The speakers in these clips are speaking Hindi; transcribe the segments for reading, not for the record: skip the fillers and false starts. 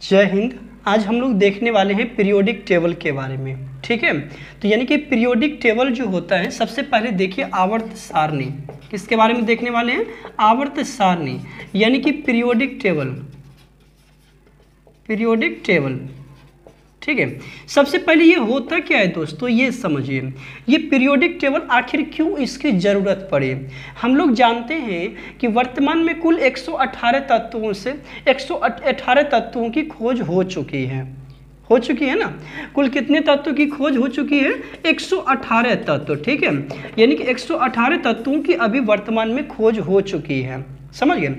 जय हिंद। आज हम लोग देखने वाले हैं पीरियोडिक टेबल के बारे में। ठीक है, तो यानी कि पीरियोडिक टेबल जो होता है, सबसे पहले देखिए आवर्त सारणी। किसके बारे में देखने वाले हैं? आवर्त सारणी, यानी कि पीरियोडिक टेबल। पीरियोडिक टेबल, ठीक है। सबसे पहले ये होता क्या है दोस्तों, ये समझिए, ये पीरियोडिक टेबल आखिर क्यों इसकी ज़रूरत पड़े। हम लोग जानते हैं कि वर्तमान में कुल 118 तत्वों से 118 तत्वों की खोज हो चुकी है ना। कुल कितने तत्वों की खोज हो चुकी है? 118 तत्व, ठीक है। यानी कि 118 तत्वों की अभी वर्तमान में खोज हो चुकी है, समझ गए।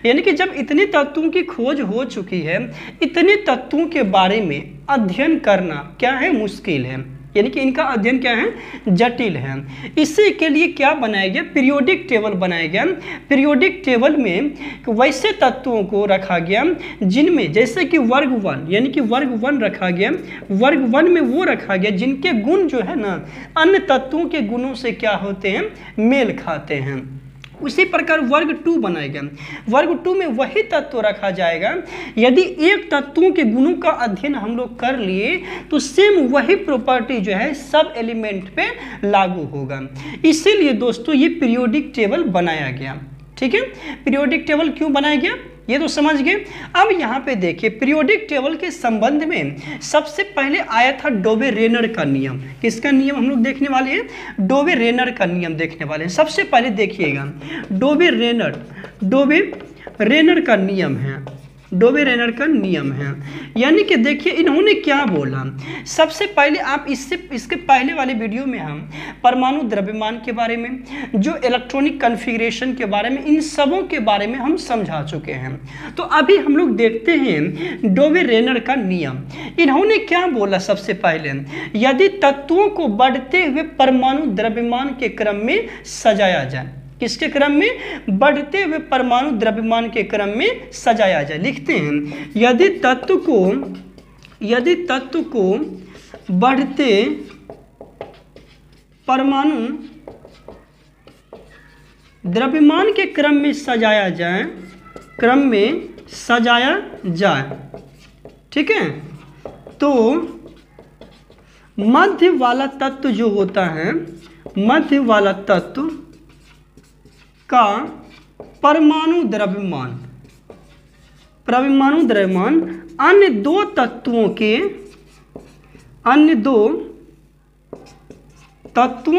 यानी कि जब इतने तत्वों की खोज हो चुकी है, इतने तत्वों के बारे में अध्ययन करना क्या है? मुश्किल है। यानी कि इनका अध्ययन क्या है? जटिल है। इसी के लिए क्या बनाया गया? पीरियोडिक टेबल बनाया गया। पीरियोडिक टेबल में वैसे तत्वों को रखा गया जिनमें, जैसे कि वर्ग वन, यानी कि वर्ग वन रखा गया। वर्ग वन में वो रखा गया जिनके गुण जो है ना, अन्य तत्वों के गुणों से क्या होते हैं? मेल खाते हैं। उसी प्रकार वर्ग टू बनाएगा। वर्ग टू में वही तत्व रखा जाएगा, यदि एक तत्वों के गुणों का अध्ययन हम लोग कर लिए तो सेम वही प्रॉपर्टी जो है सब एलिमेंट पे लागू होगा। इसीलिए दोस्तों ये पीरियोडिक टेबल बनाया गया। ठीक है, पीरियोडिक टेबल क्यों बनाया गया ये तो समझ गए। अब यहाँ पे देखिए, पीरियोडिक टेबल के संबंध में सबसे पहले आया था डोबे-रेनर का नियम। किसका नियम हम लोग देखने वाले हैं? डोबे-रेनर का नियम देखने वाले हैं। सबसे पहले देखिएगा, डोबे-रेनर का नियम है। डोबे-रेनर का नियम है, यानी कि देखिए इन्होंने क्या बोला। सबसे पहले आप इसके पहले वाले वीडियो में हम परमाणु द्रव्यमान के बारे में, जो इलेक्ट्रॉनिक कॉन्फ़िगरेशन के बारे में, इन सबों के बारे में हम समझा चुके हैं। तो अभी हम लोग देखते हैं डोबे-रेनर का नियम। इन्होंने क्या बोला? सबसे पहले, यदि तत्वों को बढ़ते हुए परमाणु द्रव्यमान के क्रम में सजाया जाए। किसके क्रम में? बढ़ते हुए परमाणु द्रव्यमान के क्रम में सजाया जाए। लिखते हैं, यदि तत्व को बढ़ते परमाणु द्रव्यमान के क्रम में सजाया जाए, ठीक है। तो मध्य वाला तत्व जो होता है, मध्य वाला तत्व का परमाणु द्रव्यमान अन्य दो तत्वों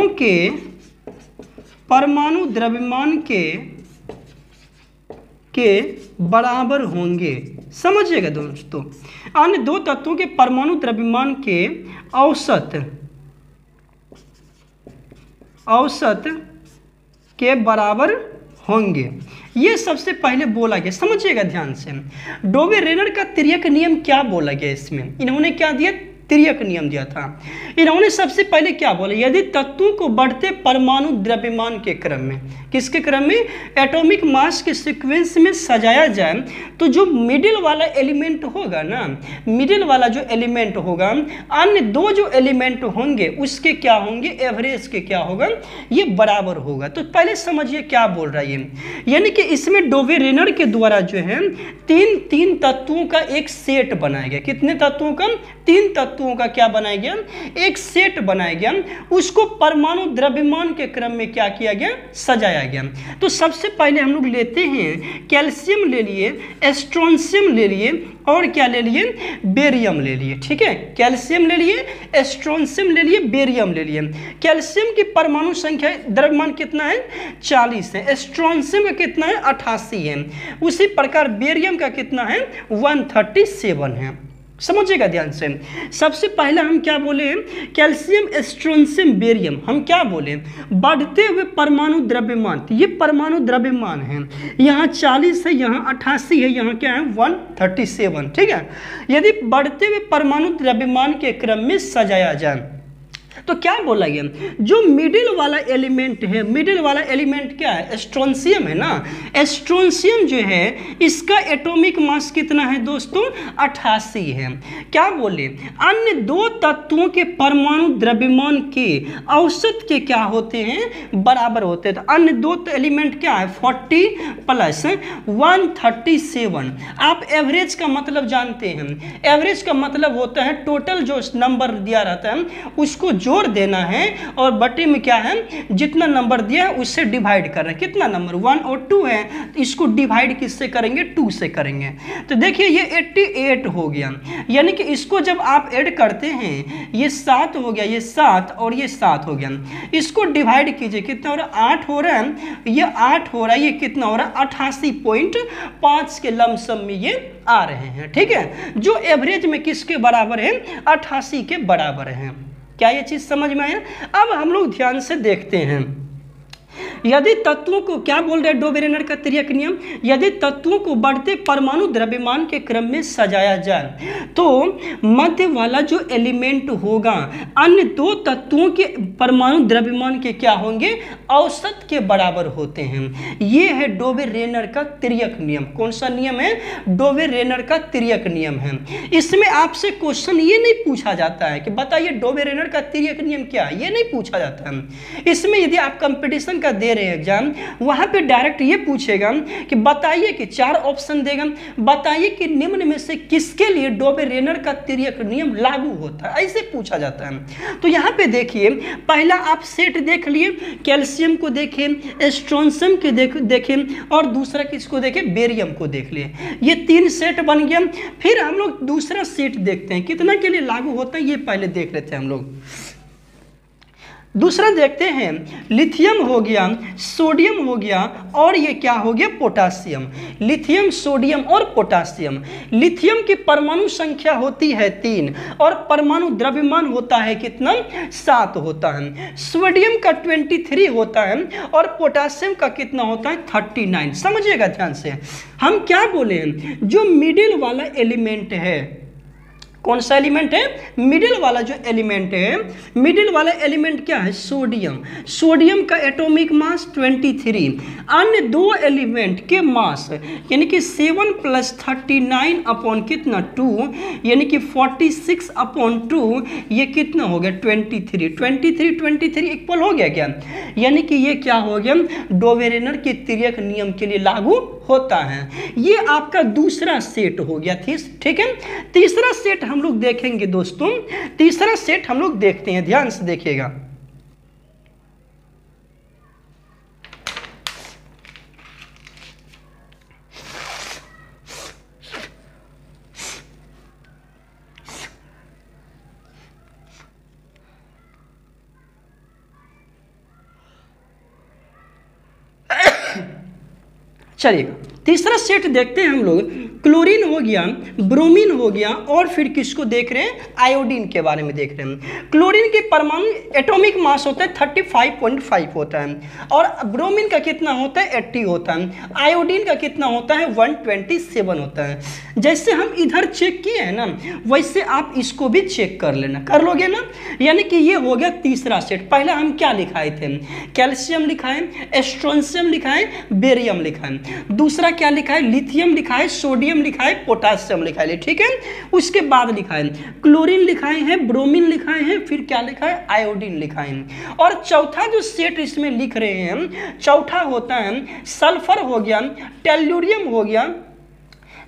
के परमाणु द्रव्यमान के बराबर होंगे। समझिएगा दोस्तों, अन्य दो तत्वों के परमाणु द्रव्यमान के औसत के बराबर होंगे। ये सबसे पहले बोला गया, समझिएगा ध्यान से। डोबे-रेनर का तिर्यक नियम क्या बोला गया? इसमें इन्होंने क्या दिया? तिर्यक नियम दिया था। इन्होंने सबसे पहले क्या बोला? यदि तत्वों को बढ़ते परमाणु द्रव्यमान के क्रम में, किसके क्रम में? एटॉमिक मास के सीक्वेंस में सजाया जाए, तो जो मिडिल वाला एलिमेंट होगा ना, मिडिल वाला जो एलिमेंट होगा, अन्य दो जो एलिमेंट होंगे उसके क्या होंगे? एवरेज के क्या होगा? ये बराबर होगा। तो पहले समझिए क्या बोल रहा है ये। यानी कि इसमें डोबे-रेनर के द्वारा जो है तीन तत्वों का एक सेट बनाया गया। कितने तत्वों का? 3 तत्वों का क्या बनाया गया? एक सेट बनाया गया। उसको परमाणु द्रव्यमान के क्रम में क्या किया गया? सजाया गया। तो सबसे पहले हम लोग लेते हैं, कैल्शियम ले लिए, स्ट्रोंशियम ले लिए, और क्या ले लिए? बेरियम ले लिए। ठीक है, कैल्शियम ले लिए, स्ट्रोंशियम ले लिए, बेरियम ले लिए। कैल्शियम की परमाणु संख्या द्रव्यमान कितना है? 40 है। स्ट्रोंशियम का कितना है? 88 है। उसी प्रकार बेरियम का कितना है? 137 है। समझिएगा ध्यान से। सबसे पहले हम क्या बोले? Calcium, strontium, barium. हम क्या बोले? बढ़ते हुए परमाणु द्रव्यमान। ये परमाणु द्रव्यमान है, यहाँ 40 है, यहाँ 88 है, यहाँ क्या है? 137। ठीक है, यदि बढ़ते हुए परमाणु द्रव्यमान के क्रम में सजाया जाए, तो क्या बोला गया, जो मिडिल वाला एलिमेंट है, मिडिल वाला एलिमेंट क्या है, स्ट्रोंशियम है ना। स्ट्रोंशियम जो है इसका एटॉमिक मास कितना है दोस्तों, 88 है। क्या बोले, अन्य दो तत्वों के परमाणु द्रव्यमान के औसत के क्या होते हैं, बराबर होते हैं। तो अन्य दो एलिमेंट क्या है, 40 प्लस 137। आप एवरेज का मतलब जानते हैं, एवरेज का मतलब होता है टोटल जो नंबर दिया रहता है उसको जोड़ देना है और बटे में क्या है, जितना नंबर दिया है उससे डिवाइड कर रहे हैं। कितना नंबर 1 और 2 है, तो इसको डिवाइड किससे करेंगे, 2 से करेंगे। तो देखिए ये 88 हो गया, यानी कि इसको जब आप ऐड करते हैं, ये 7 हो गया, ये 7 और ये 7 हो गया, इसको डिवाइड कीजिए, कितना हो रहा है, 8 हो रहा है, ये 8 हो रहा है, ये कितना हो रहा है, 88.5 के लमसम में ये आ रहे हैं। ठीक है, जो एवरेज में किसके बराबर है, 88 के बराबर है। क्या ये चीज समझ में आया। अब हम लोग ध्यान से देखते हैं, यदि तत्वों को, क्या बोल रहे हैं डोबेरेनर का तिर्यक नियम, यदि तत्वों को बढ़ते परमाणु द्रव्यमान के क्रम में सजाया जाए तो मध्य वाला जो एलिमेंट होगा अन्य दो तत्वों के परमाणु द्रव्यमान के क्या होंगे, औसत के बराबर होते हैं। ये है डोबेरेनर का तिर्यक नियम। कौन सा नियम है, डोबेरेनर का तिर्यक नियम है। इसमें आपसे क्वेश्चन ये नहीं पूछा जाता है कि बताइए डोबेरेनर का तिर्यक नियम क्या है, ये नहीं पूछा जाता है। इसमें यदि आप कंपटीशन का दे रहे हैं एग्जाम, वहां पे डायरेक्ट ये पूछेगा कि बताइए कि 4 ऑप्शन देगा, बताइए कि निम्न में से किसके लिए डोबेरेनर का तिर्यक नियम लागू होता है, ऐसे पूछा जाता है। तो यहां पे देखिए, पहला आप सेट देख लिए, कैल्शियम को देखें, स्ट्रोंशियम के देखें और दूसरा किसको देखें, बेरियम को देख लिए। ये 3 सेट बन गया। फिर हम लोग दूसरा सेट देखते हैं कितना के लिए लागू होता है, ये पहले देख लेते हैं हम लोग। दूसरा देखते हैं, लिथियम हो गया, सोडियम हो गया और ये क्या हो गया, पोटासियम। लिथियम, सोडियम और पोटासियम। लिथियम की परमाणु संख्या होती है 3 और परमाणु द्रव्यमान होता है कितना, 7 होता है। सोडियम का 23 होता है और पोटासियम का कितना होता है, 39। समझिएगा ध्यान से, हम क्या बोले, जो मिडिल वाला एलिमेंट है, कौन सा एलिमेंट है, मिडिल वाला जो एलिमेंट है, मिडिल वाला एलिमेंट क्या है, सोडियम। सोडियम का एटॉमिक मास 23। अन्य दो एलिमेंट के मास यानी कि 7 + 39 अपॉन कितना 2, यानी कि 46 अपॉन 2, ये कितना हो गया 23। 23 इक्वल हो गया क्या, यानी कि ये क्या हो गया, डोबेरेनर के तिर्यक नियम के लिए लागू होता है। ये आपका दूसरा सेट हो गया। ठीक है, तीसरा सेट हम लोग देखेंगे दोस्तों। तीसरा सेट हम लोग देखते हैं, ध्यान से देखिएगा। चलिए तीसरा सेट देखते हैं हम लोग। क्लोरीन हो गया, ब्रोमीन हो गया और फिर किसको देख रहे हैं, आयोडीन के बारे में देख रहे हैं। क्लोरीन के परमाणु एटॉमिक मास होता है 35.5 होता है और ब्रोमीन का कितना होता है 80 होता है। आयोडीन का कितना होता है 127 होता है। जैसे हम इधर चेक किए हैं ना, वैसे आप इसको भी चेक कर लेना, कर लोगे ना। यानी कि ये हो गया तीसरा सेट। पहला हम क्या लिखाए थे, कैल्शियम लिखाए, स्ट्रोंशियम लिखाए, बेरियम लिखाए। दूसरा क्या लिखा है, लिथियम लिखा है, सोडियम लिखा है, पोटासियम लिखा है। ठीक है, उसके बाद लिखा है क्लोरीन लिखाए हैं, ब्रोमीन लिखाए हैं, फिर क्या लिखा है, आयोडीन लिखा है। और चौथा जो सेट इसमें लिख रहे हैं, चौथा होता है सल्फर हो गया, टेल्यूरियम हो गया,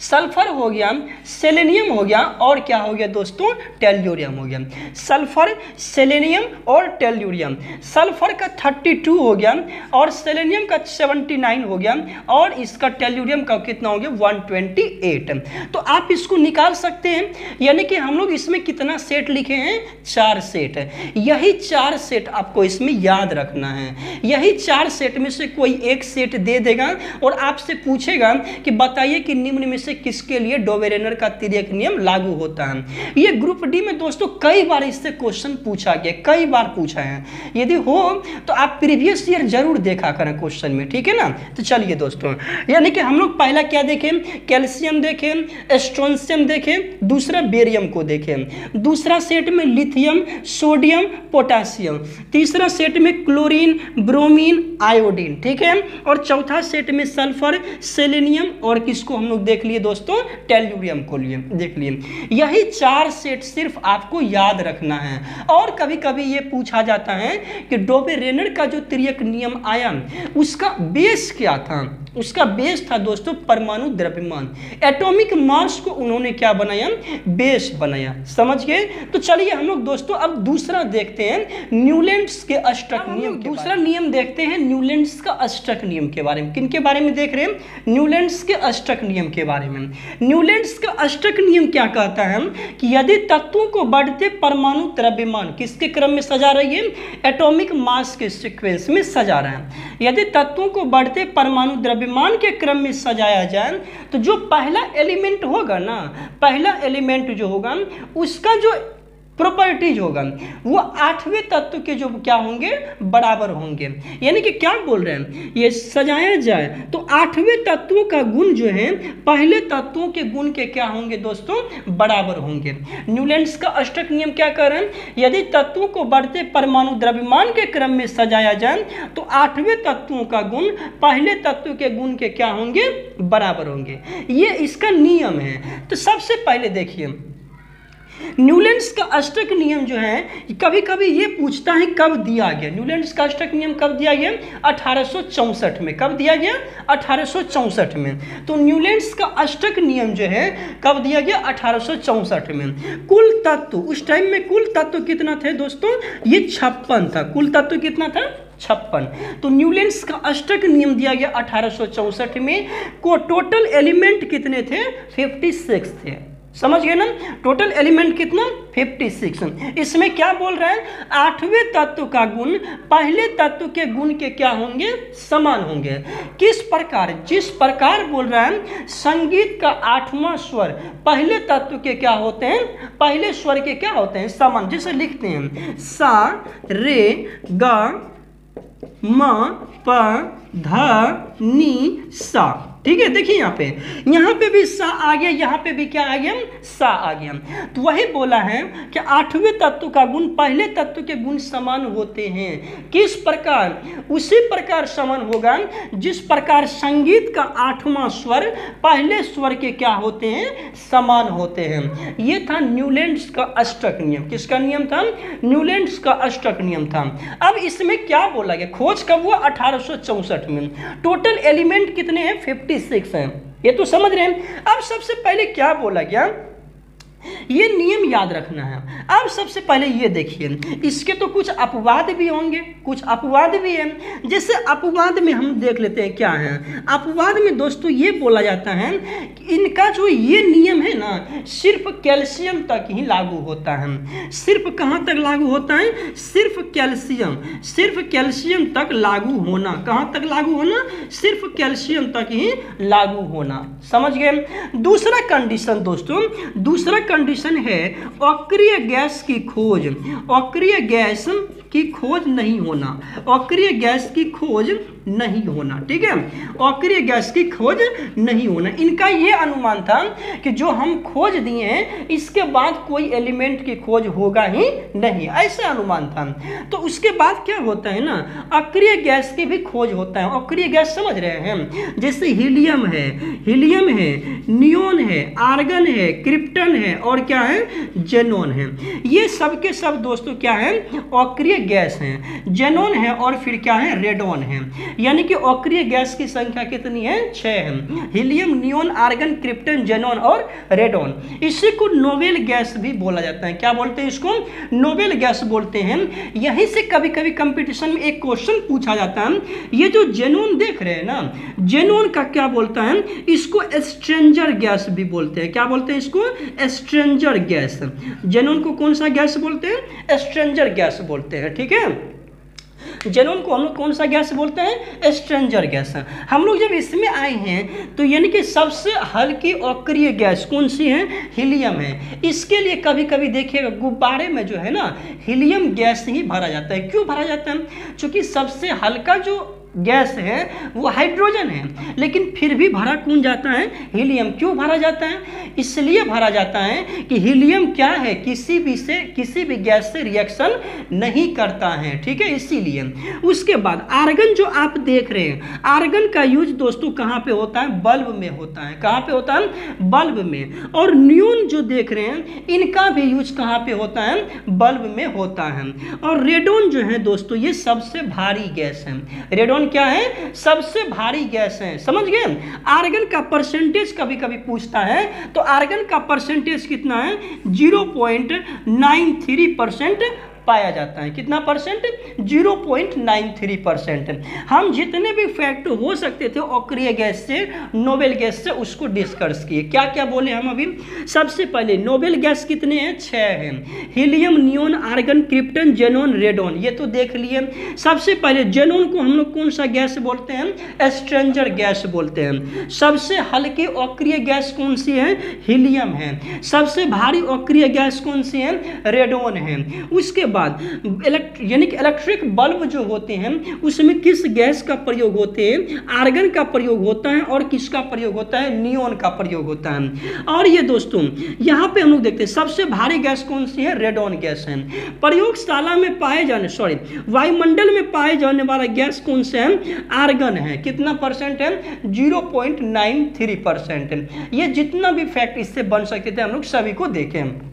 सल्फर हो गया, सेलेनियम हो गया और क्या हो गया दोस्तों, टेल्यूरियम हो गया। सल्फर, सेलेनियम और टेल्यूरियम। सल्फर का 32 हो गया और सेलेनियम का 79 हो गया और इसका टेल्यूरियम का कितना हो गया 128। तो आप इसको निकाल सकते हैं। यानी कि हम लोग इसमें कितना सेट लिखे हैं, 4 सेट। यही 4 सेट आपको इसमें याद रखना है। यही 4 सेट में से कोई एक सेट दे देगा और आपसे पूछेगा कि बताइए कि निम्न में से किसके लिए डोबेरेनर का तिर्यक नियम लागू होता है। ये ग्रुप डी में दोस्तों कई बार इससे क्वेश्चन पूछा गया, कई बार पूछा है। यदि हो तो आप प्रीवियस ईयर जरूर देखा करें क्वेश्चन में, ठीक है ना। तो चलिए दोस्तों, यानी कि हम लोग पहला क्या देखें, कैल्शियम देखें, स्ट्रोंशियम देखें, दूसरा बेरियम को देखें, दूसरा सेट में लिथियम, सोडियम, पोटासियम, तीसरा सेट में क्लोरीन, ब्रोमीन, आयोडीन, ठीक है, और चौथा सेट में सल्फर, सेलेनियम और किसको हम लोग देख लिए दोस्तों, टेल्यूरियम को लिए देख लिए। यही 4 सेट सिर्फ आपको याद रखना है। और कभी कभी ये पूछा जाता है कि डोबेरेनर का जो तिर्यक नियम आया उसका बेस क्या था। उसका बेस था दोस्तों परमाणु द्रव्यमान, एटॉमिक मास को उन्होंने क्या बनाया, बेस बनाया, समझ गए। तो चलिए हम लोग दोस्तों अब दूसरा देखते हैं न्यूलैंड्स के अष्टक नियम। दूसरा नियम देखते हैं न्यूलैंड्स का अष्टक नियम के बारे में। किनके बारे में देख रहे हैं, न्यूलैंड्स के अष्टक नियम के बारे में। न्यूलैंड्स का अष्टक नियम क्या कहता है कि यदि तत्वों को बढ़ते परमाणु द्रव्यमान किसके क्रम में सजा रही है, एटॉमिक मास के सीक्वेंस में सजा रहा है। यदि तत्वों को बढ़ते परमाणु द्रव्यमान के क्रम में सजाया जाए तो जो पहला एलिमेंट होगा ना, पहला एलिमेंट जो होगा उसका जो प्रॉपर्टीज होगा वो 8वें तत्व के जो क्या होंगे, बराबर होंगे। यानी कि क्या बोल रहे हैं, ये सजाया जाए तो 8वें तत्वों का गुण जो है पहले तत्वों के गुण के क्या होंगे दोस्तों, बराबर होंगे। न्यूलैंड्स का अष्टक नियम क्या कर रहे हैं, यदि तत्वों को बढ़ते परमाणु द्रव्यमान के क्रम में सजाया जाए तो 8वें तत्वों का गुण पहले तत्व के गुण के क्या होंगे, बराबर होंगे। ये इसका नियम है। तो सबसे पहले देखिए न्यूलैंड्स का अष्टक नियम जो है कभी कभी ये पूछता है कब दिया गया। न्यूलैंड्स का अष्टक नियम कब दिया गया, 1864 में। कब दिया गया, 1864 में। तो न्यूलैंड्स का अष्टक नियम जो है कब दिया गया, 1864 में। कुल तत्व उस टाइम में कुल तत्व कितना थे दोस्तों, ये 56 था। कुल तत्व कितना था, 56। तो न्यूलैंड्स का अष्टक नियम दिया गया 1864 में। को टोटल एलिमेंट कितने थे, 56 थे। समझ गए ना, टोटल एलिमेंट कितना, 56। इसमें क्या बोल रहे हैं, 8वें तत्व का गुण पहले तत्व के गुण के क्या होंगे, समान होंगे। किस प्रकार, जिस प्रकार बोल रहे हैं संगीत का 8वां स्वर पहले तत्व के क्या होते हैं, पहले स्वर के क्या होते हैं, समान। जैसे लिखते हैं सा रे गा मा पा धा नी सा, ठीक है। देखिए यहाँ पे भी सा आ गया, यहाँ पे भी क्या आ गया, सा आ गया। तो वही बोला है कि 8वें तत्व का गुण पहले तत्व के गुण समान होते हैं। किस प्रकार, उसी प्रकार समान होगा जिस प्रकार संगीत का 8वां स्वर पहले स्वर के क्या होते हैं, समान होते हैं। ये था न्यूलैंड्स का अष्टक नियम। किसका नियम था, न्यूलैंड्स का अष्टक नियम था। अब इसमें क्या बोला गया, खोज कब हुआ, 1864 में। टोटल एलिमेंट कितने हैं, 56 हैं। ये तो समझ रहे हैं। अब सबसे पहले क्या बोला गया, ये नियम याद रखना है। अब सबसे पहले ये देखिए, इसके तो कुछ अपवाद भी होंगे, कुछ अपवाद भी हैं। जैसे अपवाद में हम देख लेते हैं क्या है। अपवाद में दोस्तों ये बोला जाता है कि इनका जो ये नियम है ना, सिर्फ कैल्शियम तक ही लागू होता है। सिर्फ कहाँ तक लागू होता है, सिर्फ कैल्शियम तक लागू होना। कहाँ तक लागू होना, सिर्फ कैल्शियम तक ही लागू होना। समझ गए। दूसरा कंडीशन दोस्तों, दूसरा कंडीशन है अक्रिय गैस की खोज। अक्रिय गैस की खोज नहीं होना, अक्रिय गैस की खोज नहीं होना, ठीक है। अक्रिय गैस की खोज नहीं होना। इनका ये अनुमान था कि जो हम खोज दिए हैं इसके बाद कोई एलिमेंट की खोज होगा ही नहीं, ऐसा अनुमान था। तो उसके बाद क्या होता है ना, अक्रिय गैस की भी खोज होता है। अक्रिय गैस समझ रहे हैं, जैसे हीलियम है, नियोन है, आर्गन है, क्रिप्टन है और क्या है, जेनोन है। ये सब के सब दोस्तों क्या है, अक्रिय गैस हैं। जेनोन है और फिर क्या है, रेडोन है। यानी कि अक्रिय गैस की संख्या कितनी है, 6 है। Helium, neon, argon, krypton, xenon और रेडोन। इसी को नोबेल गैस भी बोला जाता है। क्या बोलते हैं इसको, नोबेल गैस बोलते हैं। यहीं से कभी कभी कंपटीशन में एक क्वेश्चन पूछा जाता है, ये जो जेनोन देख रहे हैं ना, जेनोन का क्या बोलता है, इसको स्ट्रेंजर गैस भी बोलते हैं। क्या बोलते हैं इसको, स्ट्रेंजर गैस। जेनोन को कौन सा गैस बोलते हैं, स्ट्रेंजर गैस बोलते हैं, ठीक है। जेनोन को हम लोग कौन सा गैस बोलते हैं? Stranger gas. हम लोग जब इसमें आए हैं तो यानी कि सबसे हल्की अक्रिय गैस कौन सी है? हीलियम है। इसके लिए कभी कभी देखिएगा गुब्बारे में जो है ना हीलियम गैस ही भरा जाता है। क्यों भरा जाता है? क्योंकि सबसे हल्का जो गैस है वो हाइड्रोजन है, लेकिन फिर भी भरा कौन जाता है? हीलियम। क्यों भरा जाता है? इसलिए भरा जाता है कि हीलियम क्या है, किसी भी गैस से रिएक्शन नहीं करता है, ठीक है, इसीलिए। उसके बाद आर्गन जो आप देख रहे हैं, आर्गन का यूज दोस्तों कहाँ पे होता है? बल्ब में होता है। कहाँ पे होता है? बल्ब में। और नियोन जो देख रहे हैं इनका भी यूज कहाँ पे होता है? बल्ब में होता है। और रेडोन जो है दोस्तों ये सबसे भारी गैस है। रेडोन क्या है? सबसे भारी गैस है, समझ गए। आर्गन का परसेंटेज कभी कभी पूछता है, तो आर्गन का परसेंटेज कितना है? 0.93% पाया जाता है। कितना परसेंट? 0.93%। हम जितने भी फैक्ट हो सकते थे अक्रिय गैस से, नोबेल गैस से, उसको डिस्कस किए। क्या क्या बोले हम अभी? सबसे पहले नोबेल गैस कितने हैं? 6 हैं। Helium, neon, argon, krypton, xenon, radon, ये तो देख लिए। सबसे पहले जेनोन को हम लोग कौन सा गैस बोलते हैं? स्ट्रेंजर गैस बोलते हैं। सबसे हल्की अक्रिय गैस कौन सी है? हीलियम है। सबसे भारी अक्रिय गैस कौन सी है? रेडोन है। उसके बाद यानी कि इलेक्ट्रिक बल्ब जो होते हैं उसमें किस गैस का प्रयोग होते हैं? आर्गन का प्रयोग होता है। और किसका प्रयोग होता है? नियोन का प्रयोग होता है। और ये दोस्तों यहाँ पे हम लोग देखते हैं सबसे भारी गैस कौन सी है? रेडोन गैस है। प्रयोगशाला में पाए जाने वायुमंडल में पाए जाने वाला गैस कौन सा है? आर्गन है। कितना परसेंट है? 0.93%। ये जितना भी फैक्ट इससे बन सकते थे हम लोग सभी को देखें।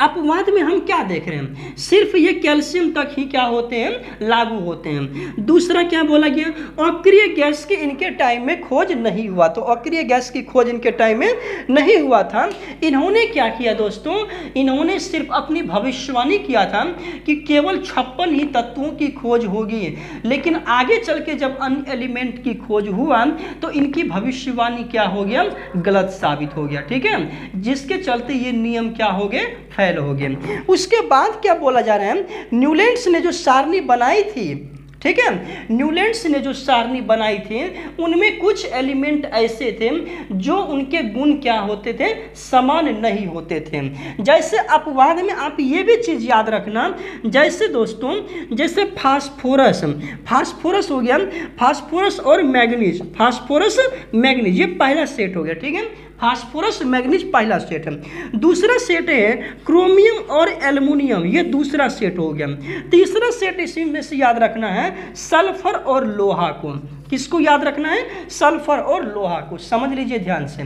अपवाद में हम क्या देख रहे हैं? सिर्फ ये कैल्शियम तक ही क्या होते हैं? लागू होते हैं। दूसरा क्या बोला गया? अक्रिय गैस की इनके टाइम में खोज नहीं हुआ। तो अक्रिय गैस की खोज इनके टाइम में नहीं हुआ था। इन्होंने क्या किया दोस्तों? इन्होंने सिर्फ अपनी भविष्यवाणी किया था कि केवल 56 ही तत्वों की खोज होगी, लेकिन आगे चल के जब अन्य एलिमेंट की खोज हुआ तो इनकी भविष्यवाणी क्या हो गया? गलत साबित हो गया, ठीक है, जिसके चलते ये नियम क्या हो गए? फेल हो गए। उसके बाद क्या बोला जा रहा है? न्यूलैंड्स ने जो सारणी बनाई थी, ठीक है, न्यूलैंड्स ने जो सारणी बनाई थी उनमें कुछ एलिमेंट ऐसे थे जो उनके गुण क्या होते थे? समान नहीं होते थे। जैसे अपवाद में आप ये भी चीज़ याद रखना, जैसे दोस्तों जैसे फास्फोरस हो गया, फास्फोरस और मैग्नीज, फास्फोरस मैग्नीज ये पहला सेट हो गया, ठीक है, फास्फोरस मैग्नीज पहला सेट है। दूसरा सेट है क्रोमियम और एल्युमिनियम, ये दूसरा सेट हो गया। तीसरा सेट इसी में से याद रखना है सल्फर और लोहा को। किसको याद रखना है? सल्फर और लोहा को। समझ लीजिए ध्यान से।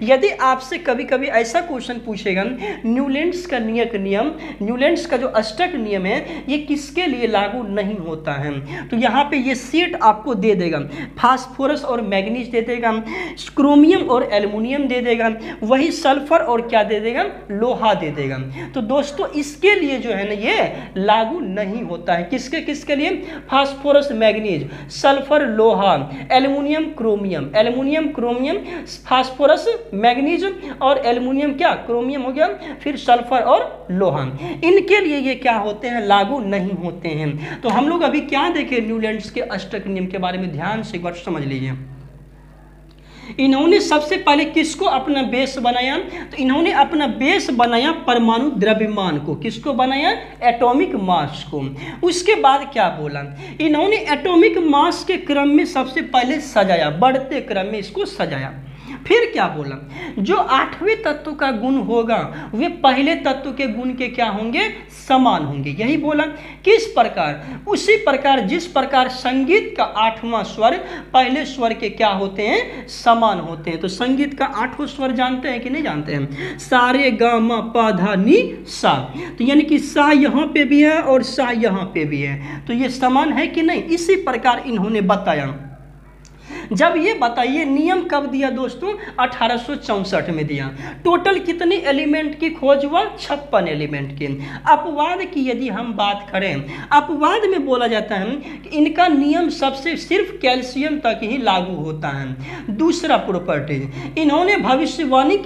यदि आपसे कभी कभी ऐसा क्वेश्चन पूछेगा न्यूलैंड्स का नियम, न्यूलैंड्स का जो अष्टक नियम है ये किसके लिए लागू नहीं होता है, तो यहाँ पे ये सेट आपको दे देगा, फास्फोरस और मैग्नीज दे देगा, क्रोमियम और एल्युमिनियम दे देगा, वही सल्फर और क्या दे देगा? लोहा दे देगा। तो दोस्तों इसके लिए जो है ना ये लागू नहीं होता है। किसके किसके लिए? फास्फोरस मैग्नीज, सल्फर लोहा, aluminium chromium, aluminium chromium, phosphorus manganese और एल्युमिनियम क्या? क्रोमियम हो गया, फिर सल्फर और लोहा, इनके लिए ये क्या होते हैं? लागू नहीं होते हैं। तो हम लोग अभी क्या देखें न्यूलैंड्स के अष्टक नियम के बारे में ध्यान से एक बार समझ लीजिए। इन्होंने सबसे पहले किसको अपना बेस बनाया? तो इन्होंने अपना बेस बनाया परमाणु द्रव्यमान को। किसको बनाया? एटॉमिक मास को। उसके बाद क्या बोला? इन्होंने एटॉमिक मास के क्रम में सबसे पहले सजाया, बढ़ते क्रम में इसको सजाया। फिर क्या बोला? जो 8वें तत्व का गुण होगा वे पहले तत्व के गुण के क्या होंगे? समान होंगे। यही बोला। किस प्रकार? उसी प्रकार जिस प्रकार संगीत का 8वां स्वर पहले स्वर के क्या होते हैं? समान होते हैं। तो संगीत का 8वां स्वर जानते हैं कि नहीं जानते हैं? सा रे गा मा पा धा नी सा। तो यानी कि सा यहाँ पे भी है और सा यहाँ पे भी है, तो ये समान है कि नहीं? इसी प्रकार इन्होंने बताया। जब ये बताइए नियम कब दिया दोस्तों, 1864 में दिया। टोटल कितने एलिमेंट की खोज हुआ, 56 एलिमेंट की। अपवाद की यदि हम बात करें, अपवाद में बोला जाता है कि इनका नियम सबसे सिर्फ कैल्शियम तक ही लागू होता है। दूसरा प्रॉपर्टी, इन्होंने भविष्यवाणी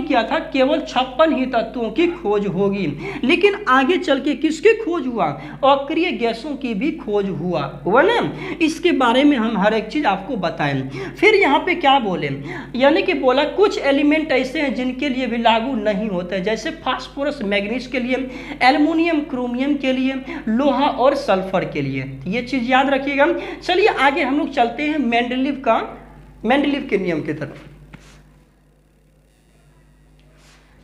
किया था केवल 56 ही तत्वों की खोज होगी, लेकिन आगे चल के किसकी खोज हुआ, अक्रिय गैसों की भी खोज हुआ ना। इसके बारे में हम हर एक चीज आपको बताएं। फिर यहाँ पे क्या बोले, यानी कि बोला कुछ एलिमेंट ऐसे हैं जिनके लिए भी लागू नहीं होते, जैसे फास्फोरस मैग्नीज के लिए, एल्युमिनियम क्रोमियम के लिए, लोहा और सल्फर के लिए। ये चीज याद रखिएगा। चलिए आगे हम लोग चलते हैं मेंडलीव के नियम की तरफ।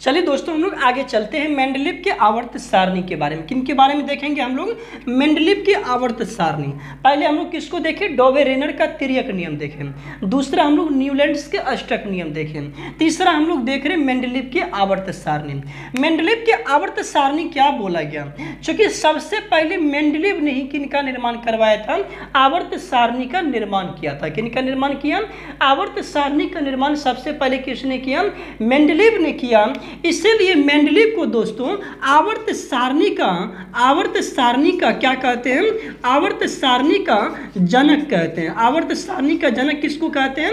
चलिए दोस्तों हम लोग आगे चलते हैं मेंडलीव के आवर्त सारणी के बारे में। किन के बारे में देखेंगे हम लोग, मेंडलीव की आवर्त सारणी। पहले हम लोग किसको देखें, डोबे-रेनर का तिर्यक नियम देखें। दूसरा हम लोग न्यूलैंड्स के अष्टक नियम देखें। तीसरा हम लोग देख रहे हैं मेंडलीव की आवर्त सारणी। मेंडलीव की आवर्त सारणी क्या बोला गया, क्योंकि सबसे पहले मेंडलीव ने ही किनका निर्माण करवाया था, आवर्त सारणी का निर्माण किया था। किनका निर्माण किया, आवर्त सारणी का निर्माण सबसे पहले किसने किया, मेंडलीव ने किया। इसीलिए मेंडलीव को दोस्तों आवर्त सारणी का क्या कहते हैं, आवर्त सारणी का जनक कहते हैं। आवर्त सारणी का जनक किसको कहते हैं,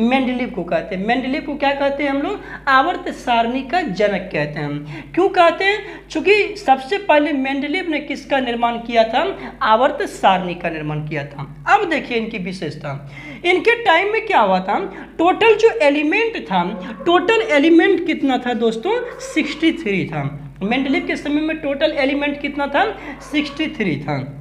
मेंडलीव को कहते हैं। मेंडलीव को क्या कहते हैं हम लोग, आवर्त सारणी का जनक कहते हैं। क्यों कहते हैं, क्योंकि सबसे पहले मेंडलीव ने किसका निर्माण किया था, आवर्त सारणी का निर्माण किया था। अब देखिए इनकी विशेषता, इनके टाइम में क्या हुआ था, टोटल जो एलिमेंट था, टोटल एलिमेंट कितना था दोस्तों, 63 था। मेंडलीव के समय में टोटल एलिमेंट कितना था, 63 था।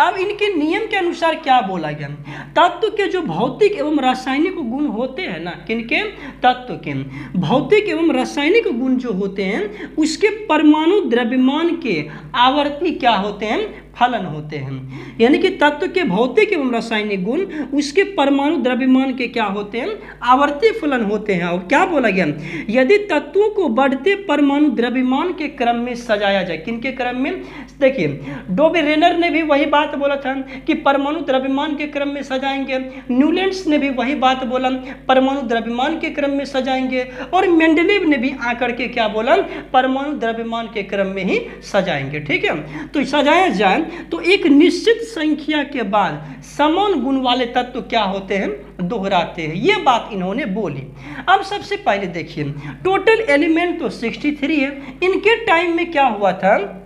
अब इनके नियम के अनुसार क्या बोला गया, तत्व के जो भौतिक एवं रासायनिक गुण होते हैं ना, किनके, तत्व के भौतिक एवं रासायनिक गुण जो होते हैं उसके परमाणु द्रव्यमान के आवर्ती क्या होते हैं, फलन होते हैं। यानी कि तत्व के भौतिक एवं रासायनिक गुण उसके परमाणु द्रव्यमान के क्या होते हैं, आवर्ती फलन होते हैं। और क्या बोला गया, यदि तत्वों को बढ़ते परमाणु द्रव्यमान के क्रम में सजाया जाए, किनके क्रम में, देखिए डोबे-रेनर ने भी वही बात बोला था कि परमाणु द्रव्यमान के क्रम में सजाएंगे, न्यूलैंड्स ने भी वही बात बोला परमाणु द्रव्यमान के क्रम में सजाएंगे, और मेंडलीव ने भी आकर के क्या बोला, परमाणु द्रव्यमान के क्रम में ही सजाएंगे। ठीक है, तो सजाया जाए तो एक निश्चित संख्या के बाद समान गुण वाले तत्व क्या होते हैं, दोहराते हैं। ये बात इन्होंने बोली। अब सबसे पहले देखिए टोटल एलिमेंट तो 63 है। इनके टाइम में क्या हुआ था,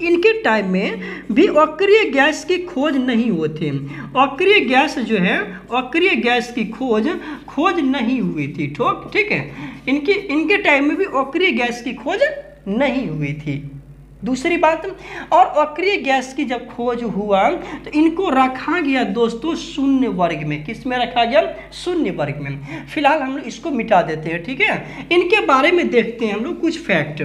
इनके टाइम में भी अक्रिय गैस की खोज नहीं हुई थी। अक्रिय गैस जो है, अक्रिय गैस की खोज नहीं हुई थी। ठीक है, इनके टाइम में भी अक्रिय गैस की खोज नहीं हुई थी। दूसरी बात, और अक्रिय गैस की जब खोज हुआ तो इनको रखा गया दोस्तों शून्य वर्ग में। किस में रखा गया, शून्य वर्ग में। फिलहाल हम लोग इसको मिटा देते हैं। ठीक है, इनके बारे में देखते हैं हम लोग कुछ फैक्ट।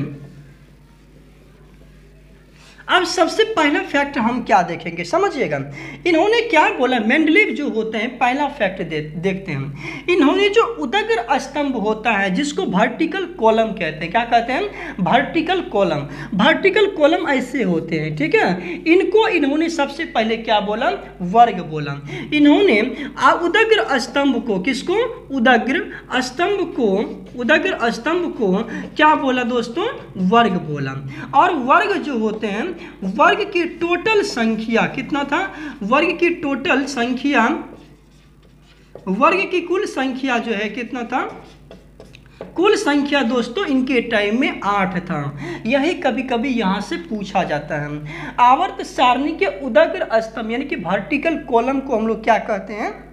अब सबसे पहला फैक्ट हम क्या देखेंगे, समझिएगा। इन्होंने क्या बोला, मेंडलीव जो होते हैं, पहला फैक्ट देखते हैं। इन्होंने जो उदग्र स्तंभ होता है जिसको वर्टिकल कॉलम कहते हैं, क्या कहते हैं, वर्टिकल कॉलम। वर्टिकल कॉलम ऐसे होते हैं। ठीक है, इनको इन्होंने सबसे पहले क्या बोला, वर्ग बोला। इन्होंने उदग्र स्तंभ को, किसको, उदग्र स्तंभ को क्या बोला दोस्तों, वर्ग बोला। और वर्ग जो होते हैं, वर्ग की टोटल संख्या कितना था, वर्ग की टोटल संख्या, वर्ग की कुल संख्या जो है कितना था, कुल संख्या दोस्तों इनके टाइम में 8 था। यही कभी कभी यहां से पूछा जाता है। आवर्त सारणी के उदग्र स्तंभ यानी कि वर्टिकल कॉलम को हम लोग क्या कहते हैं,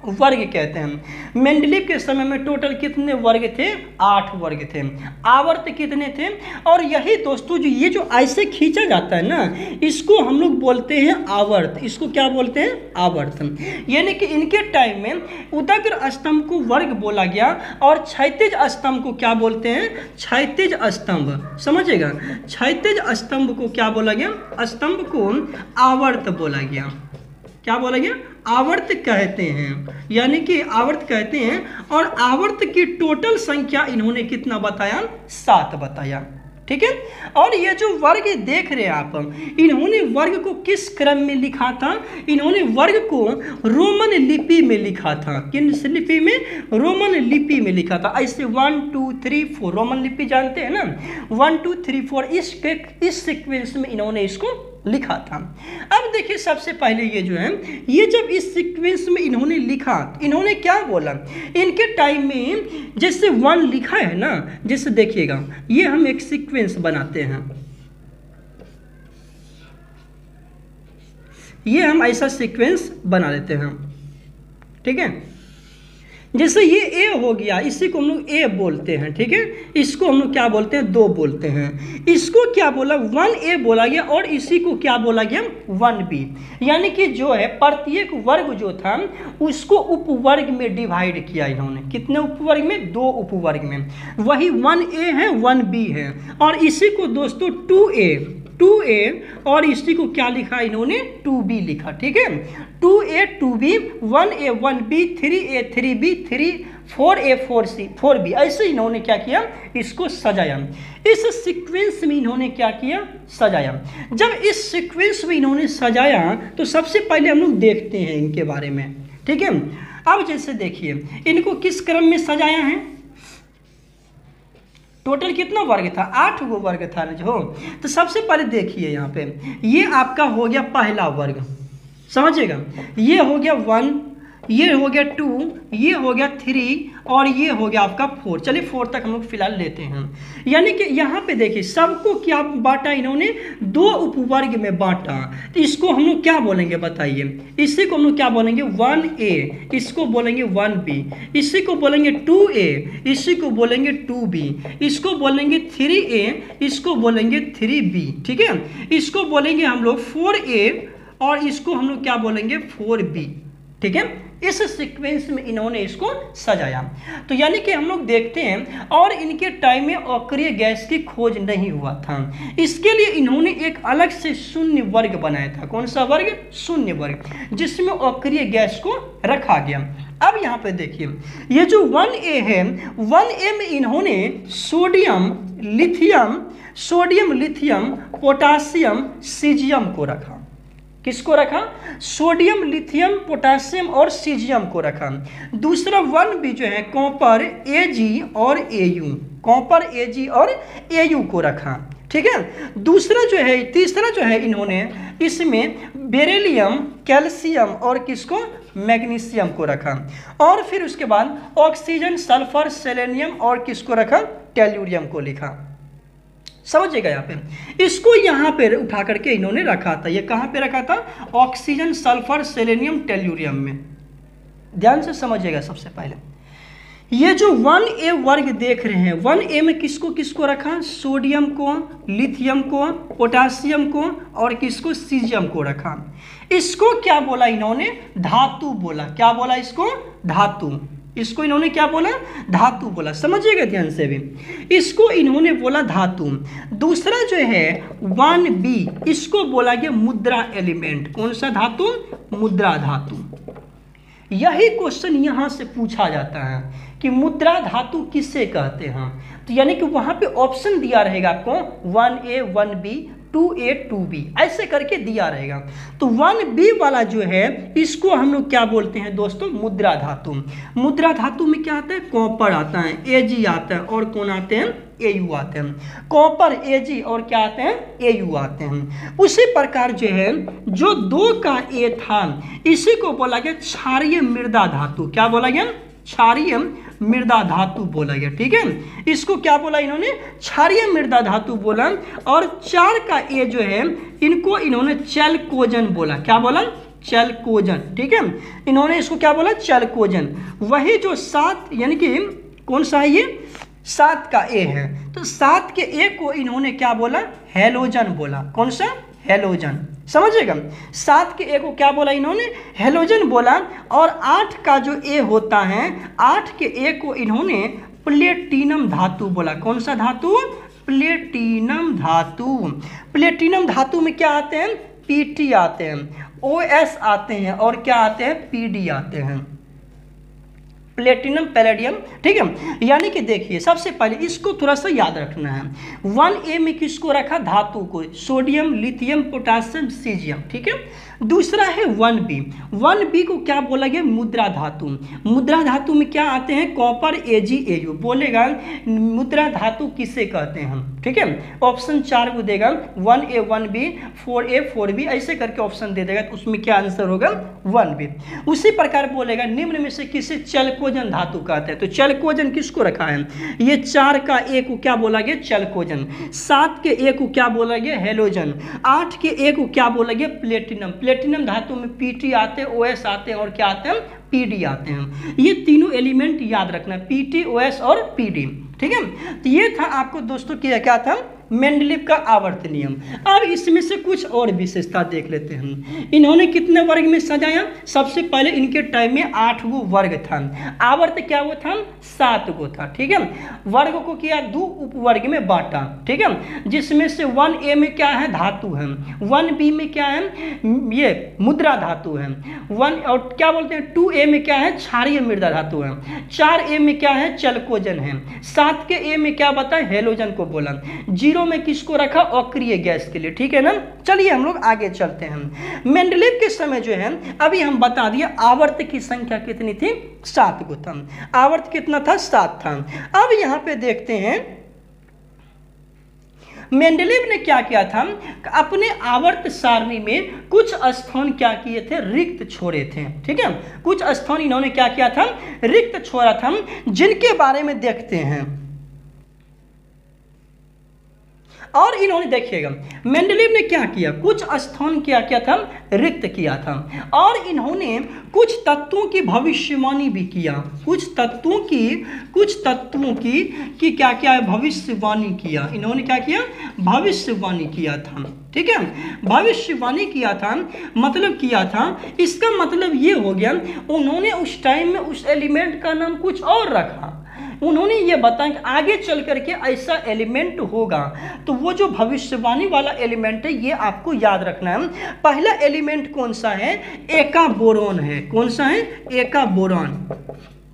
वर्ग कहते हैं। मेंडलीव के समय में टोटल कितने वर्ग थे, 8 वर्ग थे। आवर्त कितने थे, और यही दोस्तों जो ये जो ऐसे खींचा जाता है ना, इसको हम लोग बोलते हैं आवर्त। इसको क्या बोलते हैं, आवर्त। यानी कि इनके टाइम में उदग्र स्तंभ को वर्ग बोला गया और क्षैतिज स्तंभ को क्या बोलते हैं, क्षैतिज स्तंभ। समझिएगा, क्षैतिज स्तंभ को क्या बोला गया, स्तंभ को आवर्त बोला गया। क्या बोला गया, आवर्त कहते हैं, यानी कि आवर्त कहते हैं। और आवर्त की टोटल संख्या इन्होंने कितना बताया, 7 बताया। ठीक है। और ये जो वर्ग देख रहे हैं आप, इन्होंने वर्ग को किस क्रम में लिखा था? इन्होंने वर्ग को रोमन लिपि में लिखा था। किस लिपि में? रोमन लिपि में लिखा था। ऐसे 1 2 3 4 रोमन लिपि जानते हैं ना, 1 2 3 4 इस सीक्वेंस में इन्होंने इसको लिखा था। अब देखिए सबसे पहले ये जो है, ये जब इस सीक्वेंस में इन्होंने लिखा, इन्होंने क्या बोला? इनके टाइम में जैसे 1 लिखा है ना, जैसे देखिएगा ये हम एक सीक्वेंस बनाते हैं, ये हम ऐसा सीक्वेंस बना लेते हैं, ठीक है। जैसे ये ए हो गया, इसी को हम लोग ए बोलते हैं, ठीक है। इसको हम लोग क्या बोलते हैं? 2 बोलते हैं। इसको क्या बोला? 1A बोला गया, और इसी को क्या बोला गया? 1B। यानी कि जो है प्रत्येक वर्ग जो था उसको उपवर्ग में डिवाइड किया इन्होंने। कितने उपवर्ग में? 2 उपवर्ग में। वही 1A है, 1B है, और इसी को दोस्तों 2A और इसी को क्या लिखा इन्होंने? 2B लिखा, ठीक है। 2A 2B, 1A 1B, 3A 3B, 4A 4B, ऐसे इन्होंने क्या किया? इसको सजाया। इस सीक्वेंस में इन्होंने क्या किया? सजाया। जब इस सीक्वेंस में इन्होंने सजाया तो सबसे पहले हम लोग देखते हैं इनके बारे में, ठीक है। अब जैसे देखिए इनको किस क्रम में सजाया है? टोटल कितना वर्ग था? 8 गो वर्ग था ना जो। तो सबसे पहले देखिए यहाँ पे, ये आपका हो गया पहला वर्ग, समझिएगा। ये हो गया 1, ये हो गया 2, ये हो गया 3, और ये हो गया आपका 4। चलिए 4 तक हम लोग फिलहाल लेते हैं। यानी कि यहाँ पे देखिए सबको क्या बांटा इन्होंने? 2 उपवर्ग में बांटा। तो इसको हम लोग क्या बोलेंगे बताइए? इसी को हम लोग क्या बोलेंगे? 1A, इसको बोलेंगे 1B, इसी को बोलेंगे 2A, इसी को बोलेंगे 2B, इसको बोलेंगे 3A, इसको बोलेंगे 3B, ठीक है। इसको बोलेंगे हम लोग 4A, और इसको हम लोग क्या बोलेंगे? 4B, ठीक है। इस सीक्वेंस में इन्होंने इसको सजाया। तो यानी कि हम लोग देखते हैं, और इनके टाइम में अक्रिय गैस की खोज नहीं हुआ था। इसके लिए इन्होंने एक अलग से शून्य वर्ग बनाया था। कौन सा वर्ग? शून्य वर्ग, जिसमें अक्रिय गैस को रखा गया। अब यहाँ पे देखिए, ये जो 1A है, 1A में इन्होंने सोडियम लिथियम पोटासियम सीजियम को रखा। किसको रखा? सोडियम, लिथियम, पोटासियम और सीजियम को रखा। दूसरा 1B जो है कॉपर, Ag और Au, कॉपर, Ag और Au को रखा, ठीक है। दूसरा जो है, तीसरा जो है, इन्होंने इसमें बेरिलियम, कैल्शियम और किसको? मैग्नीशियम को रखा। और फिर उसके बाद ऑक्सीजन, सल्फर, सेलेनियम और किसको रखा? टेल्यूरियम को लिखा। समझिएगा यहाँ पे, इसको यहाँ पे उठा करके इन्होंने रखा था। ये कहाँ पे रखा था? ऑक्सीजन, सल्फर, सेलेनियम, टेल्यूरियम में। ध्यान से समझिएगा। सबसे पहले ये जो 1A वर्ग देख रहे हैं, 1A में किसको किसको रखा? सोडियम को, लिथियम को, पोटासियम को और किसको? सीजियम को रखा। इसको क्या बोला इन्होंने? धातु बोला। क्या बोला इसको? धातु। इसको इन्होंने क्या बोला? धातु बोला। समझिएगा ध्यान से भी, इसको इन्होंने बोला धातु। दूसरा जो है 1B, इसको बोला गया मुद्रा एलिमेंट। कौन सा धातु? मुद्रा धातु। यही क्वेश्चन यहाँ से पूछा जाता है कि मुद्रा धातु किससे कहते हैं। तो यानी कि वहाँ पे ऑप्शन दिया रहेगा आपको 1A 1B 2A 2B ऐसे करके दिया रहेगा। तो 1B वाला जो है इसको हम लोग क्या बोलते हैं दोस्तों? मुद्रा धातु। मुद्रा धातु में क्या आता है? कॉपर आता है, Ag आता है और कौन आते हैं? Au आते हैं। कॉपर, Ag और क्या आते हैं? Au आते हैं। उसी प्रकार जो है जो 2 का A था इसी को बोला गया क्षारीय मृदा धातु। क्या बोला गया? क्षारीय मृदा धातु बोला गया, ठीक है। इसको क्या बोला इन्होंने? क्षारीय मृदा धातु बोला। और 4 का ए जो है इनको इन्होंने चैल्कोजन बोला। क्या बोला? चैल्कोजन, ठीक है। इन्होंने इसको क्या बोला? चैल्कोजन। वही जो 7 यानी कि कौन सा है ये? 7 का ए है, तो 7 के ए को इन्होंने क्या बोला? हेलोजन बोला। कौन सा? हेलोजन। समझिएगा, 7 के ए को क्या बोला इन्होंने? हेलोजन बोला। और 8 का जो ए होता है 8 के ए को इन्होंने प्लेटिनम धातु बोला। कौन सा धातु? प्लेटिनम धातु। प्लेटिनम धातु में क्या आते हैं? पीटी आते हैं, ओएस आते हैं और क्या आते हैं? पीडी आते हैं। Platinum, palladium. ठीक है, यानी कि देखिए सबसे पहले इसको थोड़ा सा याद रखना है। 1A में किसको रखा, धातु को, सोडियम, लिथियम, पोटासियम, सीजियम। ठीक है, दूसरा है 1B। 1B को क्या बोला गया, मुद्रा धातु। मुद्रा धातु में क्या आते हैं, कॉपर, AgAu। बोलेगा मुद्रा धातु किसे कहते हैं हम। ठीक है, ऑप्शन 4 को देगा 1A 1B 4A 4B ऐसे करके ऑप्शन दे देगा, तो उसमें क्या आंसर होगा 1B। उसी प्रकार बोलेगा निम्न में से किसे चलकोजन धातु कहते हैं, तो चलकोजन किसको रखा है, ये 4 का A को क्या बोला गया, चलकोजन। 7 के A को क्या बोला गया, हेलोजन। 8 के A को क्या बोला गया, प्लेटिनम। प्लेटिनम धातु में PT आते हैं, OS आते हैं और क्या आते हैं, PD आते हैं। ये तीनों एलिमेंट याद रखना, PT, OS और PD। ठीक है, तो ये था आपको दोस्तों क्या था, मेंडलीव का आवर्त नियम। अब इसमें से कुछ और विशेषता देख लेते हैं। इन्होंने कितने वर्ग में सजाया, सबसे पहले इनके टाइम में 8 गो वर्ग था। आवर्त क्या वो था, 7 गो था। ठीक है, वर्ग को किया 2 उपवर्ग में बांटा। ठीक है, जिसमें से 1A में क्या है, धातु है। 1B में क्या है, ये मुद्रा धातु है। 1 और क्या बोलते हैं 2A में क्या है, क्षारीय मृदा धातु है। 4A में क्या है, चलकोजन है। 7 के A में क्या बताए, हेलोजन को बोला। 0 में किसको रखा, अक्रिय गैस के लिए। ठीक है ना, चलिए हम लोग आगे चलते हैं। मेंडलीव के समय जो है अभी हम बता दिए आवर्त की संख्या कितनी थी, 7 को था। आवर्त कितना था, 7 था। अब यहां पे देखते हैं मेंडलीव ने क्या किया था, अपने आवर्त सारणी में कुछ स्थान क्या किए थे, रिक्त छोड़े थे। ठीक है, कुछ स्थान इन्होंने क्या किया था, रिक्त छोड़ा था, जिनके बारे में देखते हैं। और इन्होंने देखिएगा मेंडलीव ने क्या किया, कुछ स्थान क्या किया था, रिक्त किया था। और इन्होंने कुछ तत्वों की भविष्यवाणी भी किया, कुछ तत्वों की क्या क्या है, भविष्यवाणी किया। इन्होंने क्या किया, भविष्यवाणी किया था। ठीक है, भविष्यवाणी किया था, मतलब किया था, इसका मतलब ये हो गया उन्होंने उस टाइम में उस एलिमेंट का नाम कुछ और रखा। उन्होंने ये बताया कि आगे चल करके ऐसा एलिमेंट होगा, तो वो जो भविष्यवाणी वाला एलिमेंट है ये आपको याद रखना है। पहला एलिमेंट कौन सा है, एका बोरॉन है। कौन सा है, एका बोरॉन।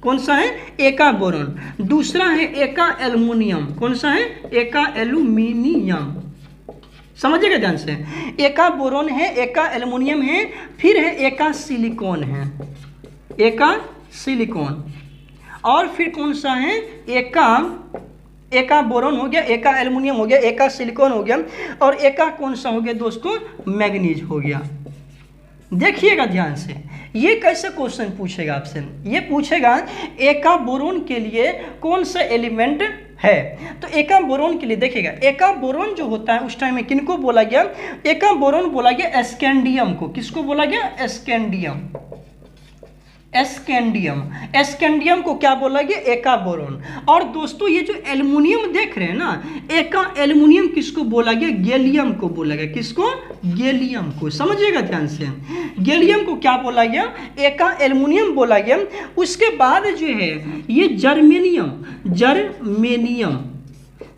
कौन सा है, एका बोरॉन। दूसरा है एका एल्युमिनियम। कौन सा है, एका एल्युमिनियम। समझिएगा ध्यान से, एका बोरॉन है, एका एल्युमिनियम है, फिर है एका सिलिकॉन है, एका सिलिकॉन। और फिर कौन सा है, एका बोरॉन हो गया, एका एल्युमिनियम हो गया, एका सिलिकॉन हो गया, और एका कौन सा हो गया दोस्तों, मैग्नीज हो गया। देखिएगा ध्यान से, ये कैसे क्वेश्चन पूछेगा आपसे, ये पूछेगा एका बोरॉन के लिए कौन सा एलिमेंट है। तो एका बोरॉन के लिए देखिएगा, एका बोरॉन जो होता है उस टाइम में किनको बोला गया, एका बोरॉन बोला गया स्कैंडियम को। किसको बोला गया, स्कैंडियम। एस्केंडियम, एस्केंडियम को क्या बोला गया, एका बोरॉन। और दोस्तों ये जो एल्युमिनियम देख रहे हैं ना, एका एल्युमिनियम किसको बोला गया, गैलियम को बोला गया। किसको, गैलियम को। समझिएगा ध्यान से, गैलियम को क्या बोला गया, एका एल्युमिनियम बोला गया। उसके बाद जो है ये जर्मेनियम, जर्मेनियम,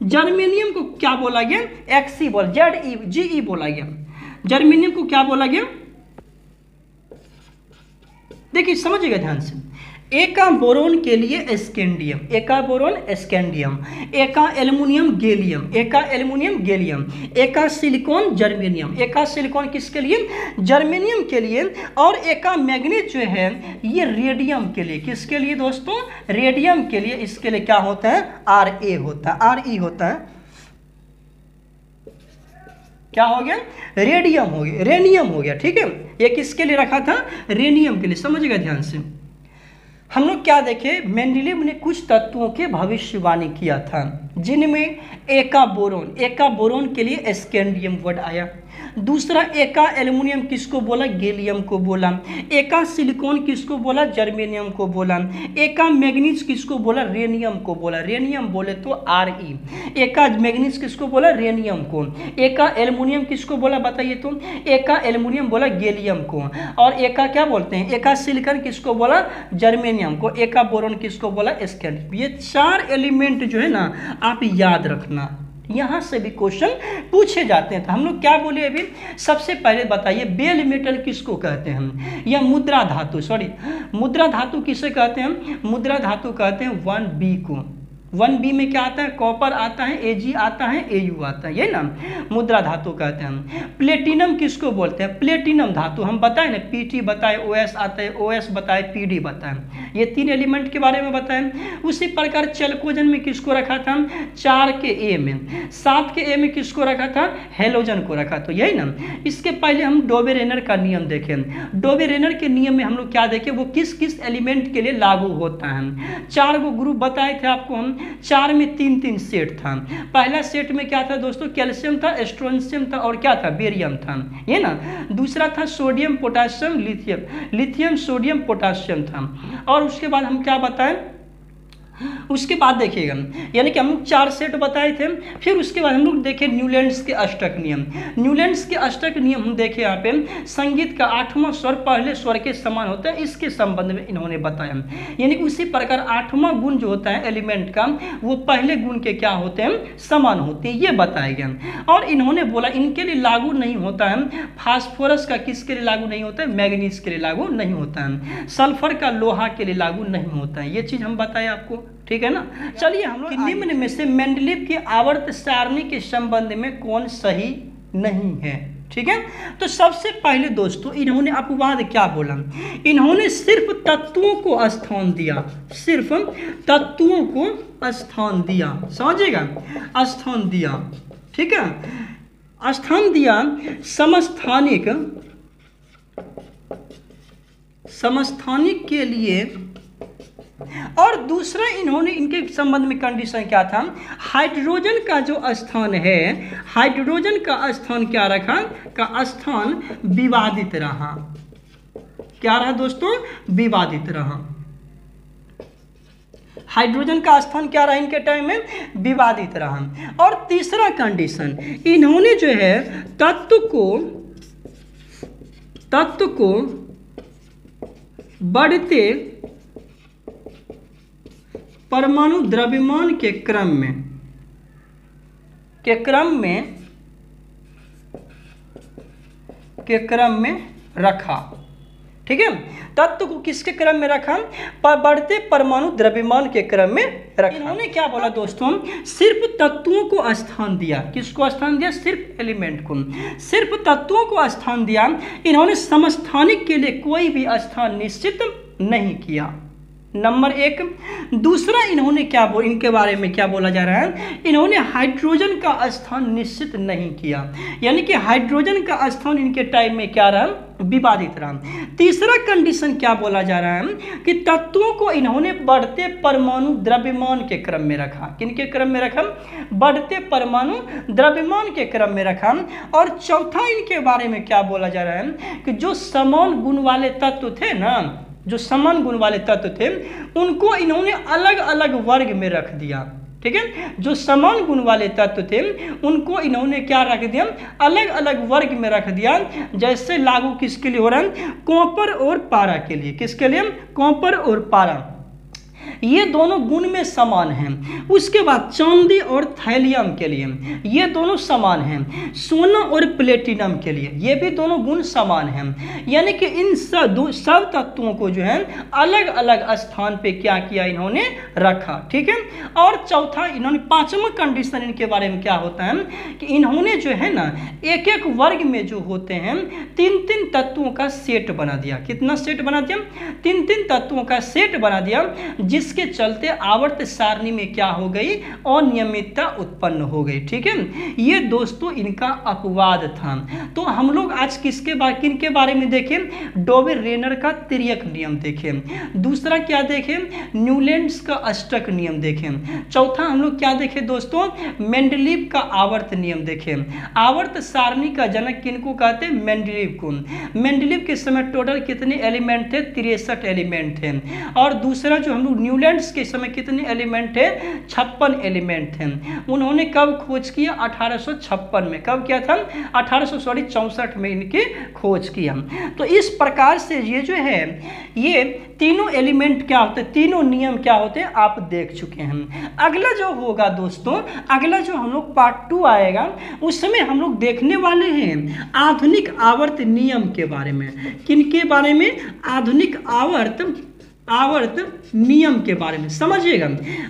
जर्मेनियम को क्या बोला गया, एक्सी बोल, ZeGe बोला गया। जर्मेनियम को क्या बोला गया, देखिए समझिएगा ध्यान से, एका बोरॉन के लिए स्कैंडियम, एका बोरॉन स्कैंडियम, एका एल्युमिनियम गैलियम, एका एल्युमिनियम गैलियम, एका सिलिकॉन जर्मेनियम। एका सिलिकॉन किसके लिए, जर्मेनियम के लिए। और एका मैग्नीज जो है ये रेडियम के लिए। किसके लिए दोस्तों, रेडियम के लिए। इसके लिए क्या होता है, Ra होता है, Re होता है। क्या हो गया, रेडियम हो गया, रेनियम हो गया। ठीक है, ये किसके लिए रखा था, रेनियम के लिए। समझिएगा ध्यान से, हम लोग क्या देखे, मेंडलीव ने कुछ तत्वों के भविष्यवाणी किया था, जिनमें एका बोरॉन, एका बोरॉन के लिए स्कैंडियम वर्ड आया। दूसरा एका एल्युमिनियम किसको बोला, गैलियम को बोला। एका सिलिकॉन किसको बोला, जर्मेनियम को बोला। एका मैग्नीज किसको बोला, रेनियम को बोला। रेनियम बोले तो Re। एका मैग्नीज किसको बोला, रेनियम को। एका एल्युमिनियम किसको बोला बताइए तो, एका एल्युमिनियम बोला गैलियम को। और एका क्या बोलते हैं, एका सिलिकॉन किसको बोला, जर्मेनियम को। एका बोरॉन किसको बोला, स्कैंडियम। ये 4 एलिमेंट जो है ना आप याद रखना, यहाँ से भी क्वेश्चन पूछे जाते हैं। तो हम लोग क्या बोले अभी, सबसे पहले बताइए बेल मेटल किसको कहते हैं, या मुद्रा धातु, सॉरी मुद्रा धातु किसे कहते हैं, मुद्रा धातु कहते हैं 1B को। 1B में क्या आता है, कॉपर आता है, Ag आता है, Au आता है, ये ना मुद्रा धातु कहते हैं। प्लेटिनम किसको बोलते हैं, प्लेटिनम धातु हम बताए ना, Pt बताए, OS आता है, OS बताए, Pd बताए, ये 3 एलिमेंट के बारे में बताए। उसी प्रकार चेल्कोजन में किसको रखा था, 4 के A में, 7 के A में किसको रखा था, हेलोजन को रखा। तो यही ना, इसके पहले हम डोबेरेनर का नियम देखें। डोबेरेनर के नियम में हम लोग क्या देखें, वो किस किस एलिमेंट के लिए लागू होता है। 4 को ग्रुप बताए थे आपको हम, 4 में 3-3 सेट था। पहला सेट में क्या था दोस्तों, कैल्शियम था, स्ट्रोंशियम था, और क्या था, बेरियम था, ये ना। दूसरा था sodium potassium lithium, lithium sodium potassium था। और उसके बाद हम क्या बताएं, उसके बाद देखिएगा, यानी कि हम लोग 4 सेट बताए थे। फिर उसके बाद हम लोग देखे न्यूलैंड्स के अष्टक नियम। न्यूलैंड्स के अष्टक नियम हम देखे यहाँ पे, संगीत का 8वां स्वर पहले स्वर के समान होता है, इसके संबंध में इन्होंने बताया। यानी उसी प्रकार 8वां गुण जो होता है एलिमेंट का, वो पहले गुण के क्या होते हैं, समान होते हैं, ये बताया गया। और इन्होंने बोला इनके लिए लागू नहीं होता है, फास्फोरस का किसके लिए लागू नहीं होता है, मैग्नीज के लिए लागू नहीं होता है, सल्फर का लोहा के लिए लागू नहीं होता है, ये चीज हम बताए आपको, ठीक है ना। चलिए हम लोग निम्न में से मेंडलीव की आवर्त सारणी के संबंध में कौन सही नहीं है, ठीक है। तो सबसे पहले दोस्तों इन्होंने अपवाद क्या बोला, इन्होंने सिर्फ तत्वों को स्थान दिया, सिर्फ तत्वों को स्थान दिया, समझिएगा, स्थान दिया, ठीक है, स्थान दिया समस्थानिक, समस्थानिक के लिए। और दूसरा इन्होंने इनके संबंध में कंडीशन क्या था, हाइड्रोजन का जो स्थान है, हाइड्रोजन का स्थान क्या रखा, का स्थान विवादित रहा, क्या रहा दोस्तों, विवादित रहा। हाइड्रोजन का स्थान क्या रहा इनके टाइम में, विवादित रहा। और तीसरा कंडीशन इन्होंने जो है तत्व को बढ़ते परमाणु द्रव्यमान के क्रम में रखा, ठीक है। तत्व को किसके क्रम में रखा, बढ़ते परमाणु द्रव्यमान के क्रम में रखा। इन्होंने क्या बोला दोस्तों, सिर्फ तत्वों को स्थान दिया, किसको स्थान दिया, सिर्फ एलिमेंट को, सिर्फ तत्वों को स्थान दिया। इन्होंने समस्थानिक के लिए कोई भी स्थान निश्चित नहीं किया, नंबर 1। दूसरा इन्होंने क्या इनके बारे में क्या बोला जा रहा है, इन्होंने हाइड्रोजन का स्थान निश्चित नहीं किया, यानी कि हाइड्रोजन का स्थान इनके टाइम में क्या रहा, विवादित रहा। तीसरा कंडीशन क्या बोला जा रहा है कि तत्वों को इन्होंने बढ़ते परमाणु द्रव्यमान के क्रम में रखा, किनके क्रम में रखा, बढ़ते परमाणु द्रव्यमान के क्रम में रखा। और चौथा इनके बारे में क्या बोला जा रहा है कि जो समान गुण वाले तत्व थे ना, जो समान गुण वाले तत्व थे उनको इन्होंने अलग अलग वर्ग में रख दिया, ठीक है। जो समान गुण वाले तत्व थे उनको इन्होंने क्या रख दिया, अलग अलग वर्ग में रख दिया। जैसे लागू किसके लिए हो रहा है, कॉपर और पारा के लिए, किसके लिए, कॉपर और पारा, ये दोनों गुण में समान हैं। उसके बाद चांदी और थैलियम के लिए ये दोनों समान हैं। सोना और प्लेटिनम के लिए ये भी दोनों गुण समान हैं। यानी कि इन सब तत्वों को जो है अलग अलग स्थान पे क्या किया, इन्होंने रखा, ठीक है। और चौथा इन्होंने, पांचवा कंडीशन इनके बारे में क्या होता है कि इन्होंने जो है ना एक एक वर्ग में जो होते हैं 3-3 तत्वों का सेट बना दिया। कितना सेट बना दिया, 3-3 तत्वों का सेट बना दिया, जिसके चलते आवर्त सारणी में क्या हो गई, अनियमितता उत्पन्न हो गई, ठीक है। ये दोस्तों इनका अपवाद था। तो हम लोग आज किनके बारे में देखें, डोबेरेनर का तिर्यक नियम देखें। दूसरा क्या देखें, न्यूलैंड्स का अष्टक नियम देखें। चौथा हम लोग क्या देखें दोस्तों, मेंडलीव का आवर्त नियम देखें। आवर्त सारणी का जनक किनको कहते हैं, मेंडलीव को। मेंडलीव के समय टोटल कितने एलिमेंट थे, 63 एलिमेंट थे। और दूसरा जो हम लोग न्यूलैंड्स के समय कितने एलिमेंट थे? 56 एलिमेंट थे। उन्होंने कब खोज किया? 1856 में। कब किया था? 1864 में इनकी खोज किया। तो इस प्रकार से ये जो है ये तीनों एलिमेंट क्या होते हैं, तीनों नियम क्या होते हैं, आप देख चुके हैं। अगला जो होगा दोस्तों, अगला जो हम लोग पार्ट 2 आएगा उस समय हम लोग देखने वाले हैं आधुनिक आवर्त नियम के बारे में। किनके बारे में? आधुनिक आवर्त नियम के बारे में। समझिएगा,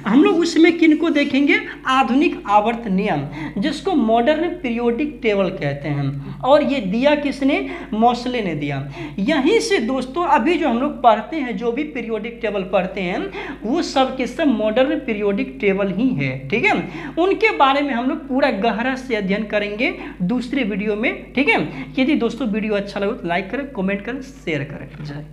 हम लोग उसमें किनको देखेंगे? आधुनिक आवर्त नियम, जिसको मॉडर्न पीरियोडिक टेबल कहते हैं। और ये दिया किसने? मोसले ने दिया। यहीं से दोस्तों अभी जो हम लोग पढ़ते हैं, जो भी पीरियोडिक टेबल पढ़ते हैं, वो सब के सब मॉडर्न पीरियोडिक टेबल ही है। ठीक है, उनके बारे में हम लोग पूरा गहरा से अध्ययन करेंगे दूसरे वीडियो में। ठीक है, यदि दोस्तों वीडियो अच्छा लगे तो लाइक करें, कमेंट करें, शेयर करें। जय